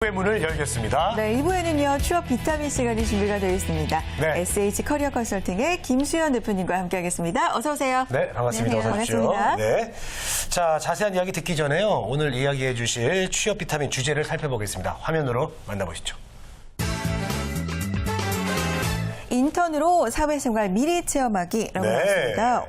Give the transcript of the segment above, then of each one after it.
의 문을 열겠습니다. 네, 2부에는요, 취업 비타민 시간이 준비가 되어 있습니다. 네. SH 커리어 컨설팅의 김수현 대표님과 함께하겠습니다. 어서 오세요. 네, 반갑습니다. 어서 오십시오. 반갑습니다. 네. 자, 자세한 이야기 듣기 전에요. 오늘 이야기해 주실 취업 비타민 주제를 살펴보겠습니다. 화면으로 만나보시죠. 인턴으로 사회생활 미리 체험하기라고 네. 하겠습니다.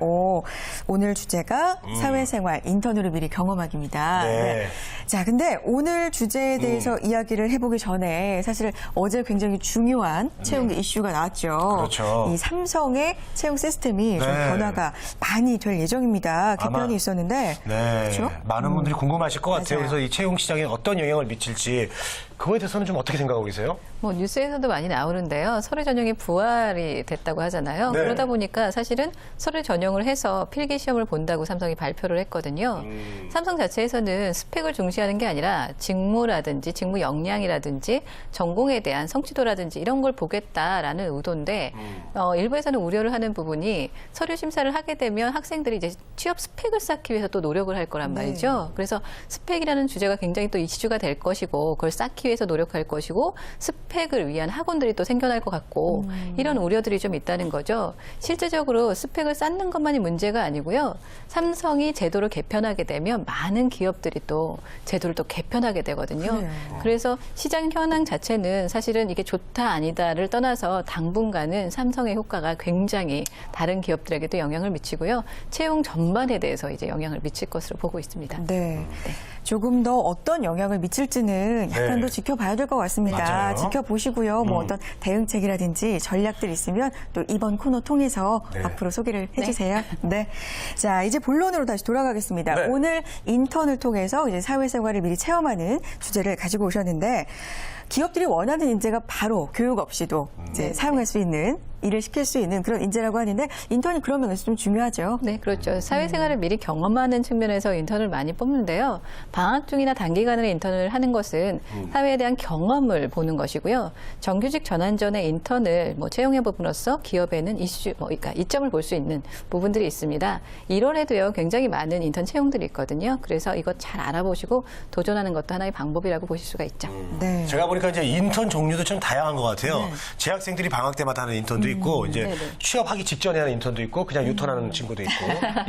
오늘 주제가 사회생활 인턴으로 미리 경험하기입니다. 네. 자, 근데 오늘 주제에 대해서 이야기를 해보기 전에 사실 어제 굉장히 중요한 채용 이슈가 나왔죠. 그렇죠. 이 삼성의 채용 시스템이 좀 네. 변화가 많이 될 예정입니다. 개편이 아마, 있었는데. 네. 그렇죠? 많은 분들이 궁금하실 것 같아요. 맞아요. 그래서 이 채용 시장에 어떤 영향을 미칠지 그거에 대해서는 좀 어떻게 생각하고 계세요? 뭐 뉴스에서도 많이 나오는데요. 서류 전형이 부활이 됐다고 하잖아요. 네. 그러다 보니까 사실은 서류 전형을 해서 필기 시험을 본다고 삼성이 발표를 했거든요. 삼성 자체에서는 스펙을 중시하는 게 아니라 직무라든지 직무 역량이라든지 전공에 대한 성취도라든지 이런 걸 보겠다라는 의도인데 일부에서는 우려를 하는 부분이 서류 심사를 하게 되면 학생들이 이제 취업 스펙을 쌓기 위해서 또 노력을 할 거란 말이죠. 그래서 스펙이라는 주제가 굉장히 또 이슈가 될 것이고 그걸 쌓기 위해서 노력할 것이고 스펙을 위한 학원들이 또 생겨날 것 같고 이런 우려들이 좀 있다는 거죠. 실제적으로 스펙을 쌓는 것만이 문제가 아니고요. 삼성이 제도를 개편하게 되면 많은 기업들이 또 제도를 또 개편하게 되거든요. 그래요. 그래서 시장 현황 자체는 사실은 이게 좋다 아니다를 떠나서 당분간은 삼성의 효과가 굉장히 다른 기업들에게도 영향을 미치고요. 채용 전반에 대해서 이제 영향을 미칠 것으로 보고 있습니다. 네. 조금 더 어떤 영향을 미칠지는 약간 네. 더 지켜봐야 될 것 같습니다. 맞아요. 지켜보시고요. 뭐 어떤 대응책이라든지 전략들 있으면 또 이번 코너 통해서 네. 앞으로 소개를 해주세요. 네. 자, 이제 본론으로 다시 돌아가겠습니다. 네. 오늘 인턴을 통해서 이제 사회생활을 미리 체험하는 주제를 가지고 오셨는데 기업들이 원하는 인재가 바로 교육 없이도 이제 사용할 수 있는 일을 시킬 수 있는 그런 인재라고 하는데 인턴이 그런 면에서 좀 중요하죠. 네, 그렇죠. 사회생활을 미리 경험하는 측면에서 인턴을 많이 뽑는데요. 방학 중이나 단기간에 인턴을 하는 것은 사회에 대한 경험을 보는 것이고요. 정규직 전환 전에 인턴을 채용해 봄으로써 기업에는 그러니까 이점을 볼 수 있는 부분들이 있습니다. 1월에도요, 굉장히 많은 인턴 채용들이 있거든요. 그래서 이것 잘 알아보시고 도전하는 것도 하나의 방법이라고 보실 수가 있죠. 네. 제가 보니까 이제 인턴 종류도 참 다양한 것 같아요. 재학생들이 방학 때마다 하는 인턴도 있고, 이제 네네. 취업하기 직전에 하는 인턴도 있고, 그냥 유턴하는 친구도 있고.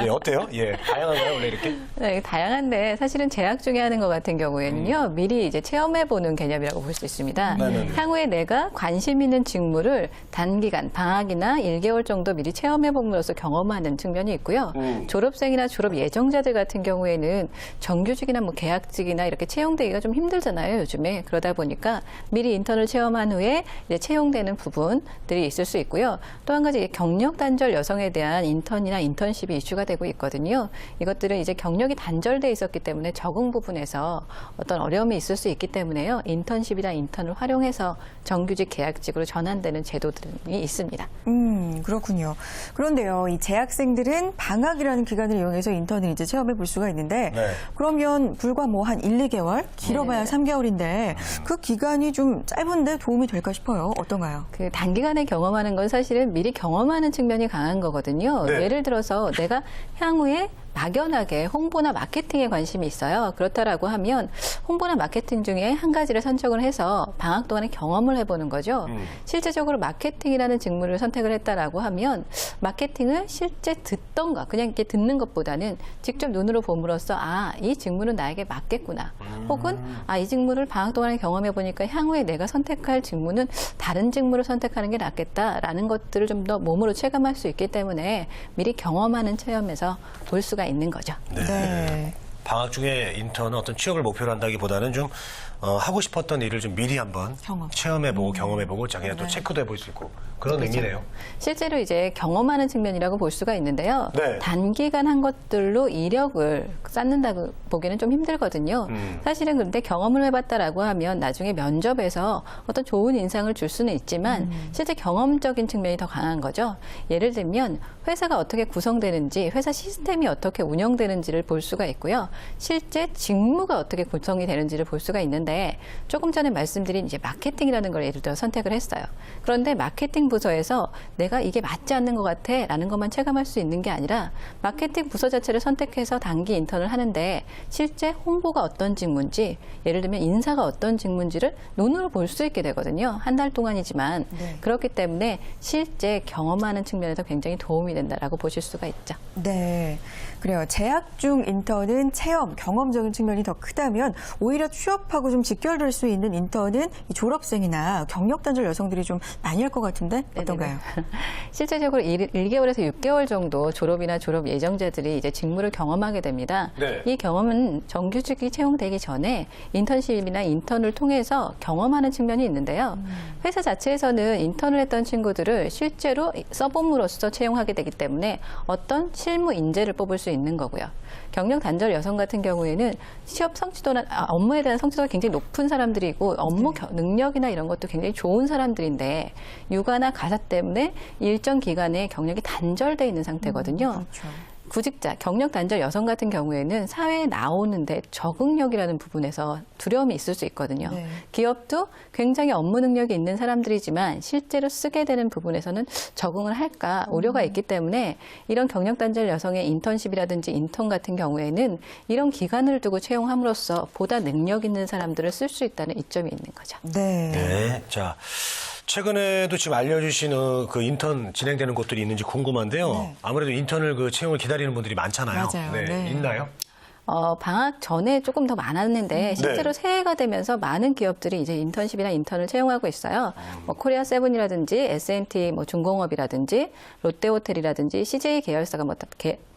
예, 어때요? 예, 다양한가요, 원래 이렇게? 네, 다양한데 사실은 재학 중에 하는 것 같은 경우에는요, 미리 이제 체험해보는 개념이라고 볼 수 있습니다. 네네네. 향후에 내가 관심 있는 직무를 단기간, 방학이나 1개월 정도 미리 체험해봄으로써 경험하는 측면이 있고요. 졸업생이나 졸업 예정자들 같은 경우에는 정규직이나 계약직이나 이렇게 채용되기가 좀 힘들잖아요, 요즘에. 그러다 보니까 미리 인턴을 체험한 후에 이제 채용되는 부분들이 있을 수 있고요. 또 한 가지 경력 단절 여성에 대한 인턴이나 인턴십이 이슈가 되고 있거든요. 이것들은 이제 경력이 단절돼 있었기 때문에 적응 부분에서 어떤 어려움이 있을 수 있기 때문에요. 인턴십이나 인턴을 활용해서 정규직 계약직으로 전환되는 제도들이 있습니다. 그렇군요. 그런데요, 이 재학생들은 방학이라는 기간을 이용해서 인턴을 이제 체험해 볼 수가 있는데, 네. 그러면 불과 한 1, 2개월? 길어봐야 3개월인데, 그 기간이 좀 짧은데 도움이 될까 싶어요. 어떤가요? 그 단기간에 경험하는 건 사실은 미리 경험하는 측면이 강한 거거든요. 네. 예를 들어서 내가 향후에 막연하게 홍보나 마케팅에 관심이 있어요. 그렇다라고 하면 홍보나 마케팅 중에 한 가지를 선정을 해서 방학 동안에 경험을 해보는 거죠. 실제적으로 마케팅이라는 직무를 선택을 했다라고 하면 마케팅을 실제 듣던가 그냥 이렇게 듣는 것보다는 직접 눈으로 봄으로써 이 직무는 나에게 맞겠구나. 혹은 이 직무를 방학 동안에 경험해 보니까 향후에 내가 선택할 직무는 다른 직무를 선택하는 게 낫겠다라는 것들을 좀 더 몸으로 체감할 수 있기 때문에 미리 경험하는 체험에서 볼 수가 있는 거죠. 네. 방학 중에 인턴은 어떤 취업을 목표로 한다기보다는 좀 하고 싶었던 일을 좀 미리 한번 체험해보고 경험해보고 자기가 또 체크도 해볼 수 있고 그런 의미네요. 실제로 이제 경험하는 측면이라고 볼 수가 있는데요. 네. 단기간 한 것들로 이력을 쌓는다고 보기는 좀 힘들거든요. 사실은 그런데 경험을 해봤다라고 하면 나중에 면접에서 어떤 좋은 인상을 줄 수는 있지만 실제 경험적인 측면이 더 강한 거죠. 예를 들면 회사가 어떻게 구성되는지, 회사 시스템이 어떻게 운영되는지를 볼 수가 있고요. 실제 직무가 어떻게 구성이 되는지를 볼 수가 있는데 하는데 조금 전에 말씀드린 이제 마케팅이라는 걸 예를 들어 선택을 했어요. 그런데 마케팅 부서에서 내가 이게 맞지 않는 것 같아 라는 것만 체감할 수 있는 게 아니라 마케팅 부서 자체를 선택해서 단기 인턴을 하는데 실제 홍보가 어떤 직무인지 예를 들면 인사가 어떤 직무인지를 눈으로 볼 수 있게 되거든요. 한 달 동안이지만 네. 그렇기 때문에 실제 경험하는 측면에서 굉장히 도움이 된다라고 보실 수가 있죠. 네. 그래요. 재학 중 인턴은 체험, 경험적인 측면이 더 크다면 오히려 취업하고 좀 직결될 수 있는 인턴은 이 졸업생이나 경력 단절 여성들이 좀 많이 할 것 같은데 어떤가요? 실제적으로 1개월에서 6개월 정도 졸업이나 졸업 예정자들이 이제 직무를 경험하게 됩니다. 네. 이 경험은 정규직이 채용되기 전에 인턴십이나 인턴을 통해서 경험하는 측면이 있는데요. 회사 자체에서는 인턴을 했던 친구들을 실제로 서범으로서 채용하게 되기 때문에 어떤 실무 인재를 뽑을 수 있는 거고요. 경력 단절 여성 같은 경우에는 취업 성취도나 업무에 대한 성취도가 굉장히 높은 사람들이고 업무 능력이나 이런 것도 굉장히 좋은 사람들인데 육아나 가사 때문에 일정 기간에 경력이 단절돼 있는 상태거든요. 그렇죠. 구직자, 경력 단절 여성 같은 경우에는 사회에 나오는데 적응력이라는 부분에서 두려움이 있을 수 있거든요. 네. 기업도 굉장히 업무 능력이 있는 사람들이지만 실제로 쓰게 되는 부분에서는 적응을 할까 우려가 있기 때문에 이런 경력 단절 여성의 인턴십이라든지 인턴 같은 경우에는 이런 기간을 두고 채용함으로써 보다 능력 있는 사람들을 쓸 수 있다는 이점이 있는 거죠. 네. 네. 자, 최근에도 지금 알려주신 그 인턴 진행되는 곳들이 있는지 궁금한데요. 네. 아무래도 인턴을 그 채용을 기다리는 분들이 많잖아요. 맞아요. 네. 있나요? 방학 전에 조금 더 많았는데 실제로 새해가 되면서 많은 기업들이 이제 인턴십이나 인턴을 채용하고 있어요. 뭐 코리아 세븐이라든지 S&T 뭐 중공업이라든지 롯데호텔이라든지 CJ 계열사가 뭐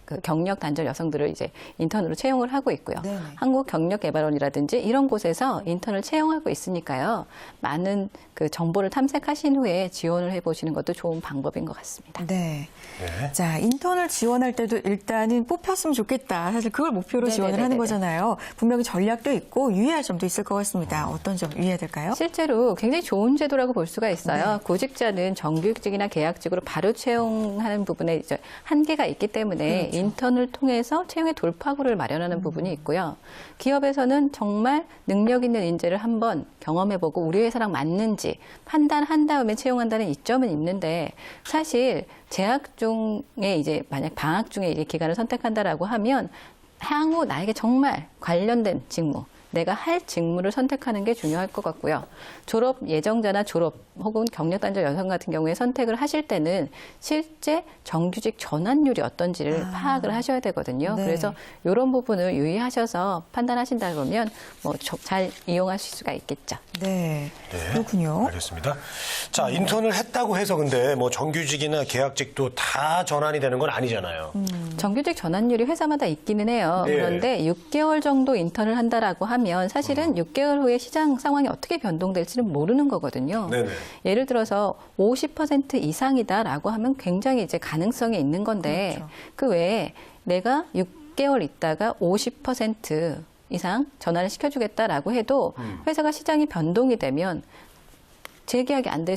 그 경력 단절 여성들을 이제 인턴으로 채용을 하고 있고요. 네네. 한국경력개발원이라든지 이런 곳에서 인턴을 채용하고 있으니까요. 많은 그 정보를 탐색하신 후에 지원을 해보시는 것도 좋은 방법인 것 같습니다. 네. 네. 자, 인턴을 지원할 때도 일단은 뽑혔으면 좋겠다. 사실 그걸 목표로 지원을 하는 네네네네. 거잖아요. 분명히 전략도 있고 유의할 점도 있을 것 같습니다. 어떤 점 유의해야 될까요? 실제로 굉장히 좋은 제도라고 볼 수가 있어요. 구직자는 정규직이나 계약직으로 바로 채용하는 부분에 이제 한계가 있기 때문에 인턴을 통해서 채용의 돌파구를 마련하는 부분이 있고요. 기업에서는 정말 능력 있는 인재를 한번 경험해보고 우리 회사랑 맞는지 판단한 다음에 채용한다는 이점은 있는데 사실 재학 중에 이제 만약 방학 중에 이제 기간을 선택한다라고 하면 향후 나에게 정말 관련된 직무 내가 할 직무를 선택하는 게 중요할 것 같고요. 졸업 예정자나 졸업 혹은 경력 단절 여성 같은 경우에 선택을 하실 때는 실제 정규직 전환율이 어떤지를 파악을 하셔야 되거든요. 네. 그래서 이런 부분을 유의하셔서 판단하신다 그러면 뭐 잘 이용하실 수가 있겠죠. 네. 네. 그렇군요. 알겠습니다. 자, 인턴을 했다고 해서 근데 뭐 정규직이나 계약직도 다 전환이 되는 건 아니잖아요. 정규직 전환율이 회사마다 있기는 해요. 네. 그런데 6개월 정도 인턴을 한다라고 하면 사실은 6개월 후에 시장 상황이 어떻게 변동될지는 모르는 거거든요. 네네. 예를 들어서 50% 이상이다라고 하면 굉장히 이제 가능성이 있는 건데 그렇죠. 그 외에 내가 6개월 있다가 50% 이상 전환을 시켜주겠다라고 해도 회사가 시장이 변동이 되면 재계약이 안 될,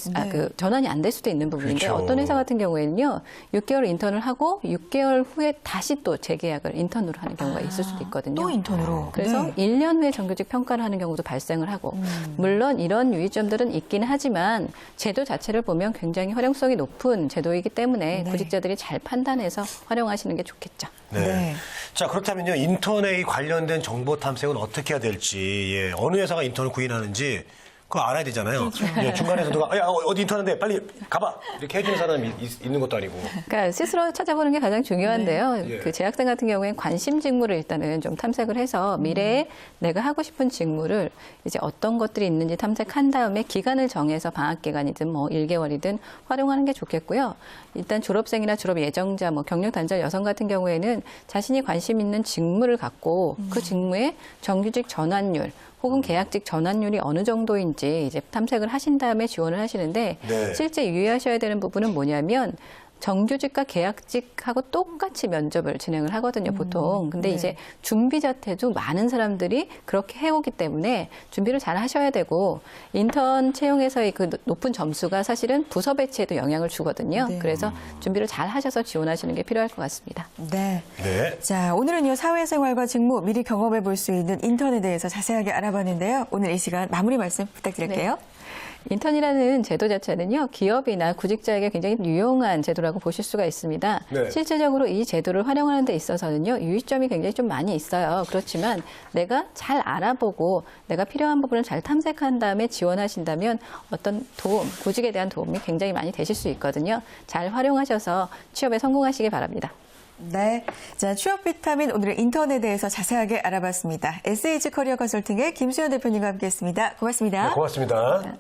전환이 안 될 수도 있는 부분인데 그렇죠. 어떤 회사 같은 경우에는요, 6개월 인턴을 하고 6개월 후에 다시 또 재계약을 인턴으로 하는 경우가 있을 수도 있거든요. 또 인턴으로. 그래서 네. 1년 후에 정규직 평가를 하는 경우도 발생을 하고, 물론 이런 유의점들은 있긴 하지만 제도 자체를 보면 굉장히 활용성이 높은 제도이기 때문에 네. 구직자들이 잘 판단해서 활용하시는 게 좋겠죠. 네. 네. 자, 그렇다면요. 인턴에 관련된 정보 탐색은 어떻게 해야 될지, 예, 어느 회사가 인턴을 구인하는지 그거 알아야 되잖아요. 예, 중간에서 누가 야, 어디 인턴인데 빨리 가봐 이렇게 해주는 사람이 있는 것도 아니고. 그러니까 스스로 찾아보는 게 가장 중요한데요. 네. 예. 그 재학생 같은 경우에는 관심 직무를 일단은 좀 탐색을 해서 미래에 내가 하고 싶은 직무를 이제 어떤 것들이 있는지 탐색한 다음에 기간을 정해서 방학 기간이든 뭐 1개월이든 활용하는 게 좋겠고요. 일단 졸업생이나 졸업 예정자, 뭐 경력 단절 여성 같은 경우에는 자신이 관심 있는 직무를 갖고 그 직무의 정규직 전환율 혹은 계약직 전환율이 어느 정도인지 이제 탐색을 하신 다음에 지원을 하시는데 네. 실제 유의하셔야 되는 부분은 뭐냐면 정규직과 계약직하고 똑같이 면접을 진행을 하거든요, 보통. 근데 네. 이제 준비 자체도 많은 사람들이 그렇게 해오기 때문에 준비를 잘 하셔야 되고, 인턴 채용에서의 그 높은 점수가 사실은 부서 배치에도 영향을 주거든요. 네. 그래서 준비를 잘 하셔서 지원하시는 게 필요할 것 같습니다. 네. 네. 자, 오늘은요, 사회생활과 직무 미리 경험해 볼 수 있는 인턴에 대해서 자세하게 알아봤는데요. 오늘 이 시간 마무리 말씀 부탁드릴게요. 인턴이라는 제도 자체는요, 기업이나 구직자에게 굉장히 유용한 제도라고 보실 수가 있습니다. 네. 실질적으로 이 제도를 활용하는 데 있어서는요, 유의점이 굉장히 좀 많이 있어요. 그렇지만 내가 잘 알아보고 내가 필요한 부분을 잘 탐색한 다음에 지원하신다면 어떤 도움, 구직에 대한 도움이 굉장히 많이 되실 수 있거든요. 잘 활용하셔서 취업에 성공하시기 바랍니다. 네. 자, 취업 비타민 오늘은 인턴에 대해서 자세하게 알아봤습니다. SH 커리어 컨설팅의 김수현 대표님과 함께했습니다. 고맙습니다. 네, 고맙습니다.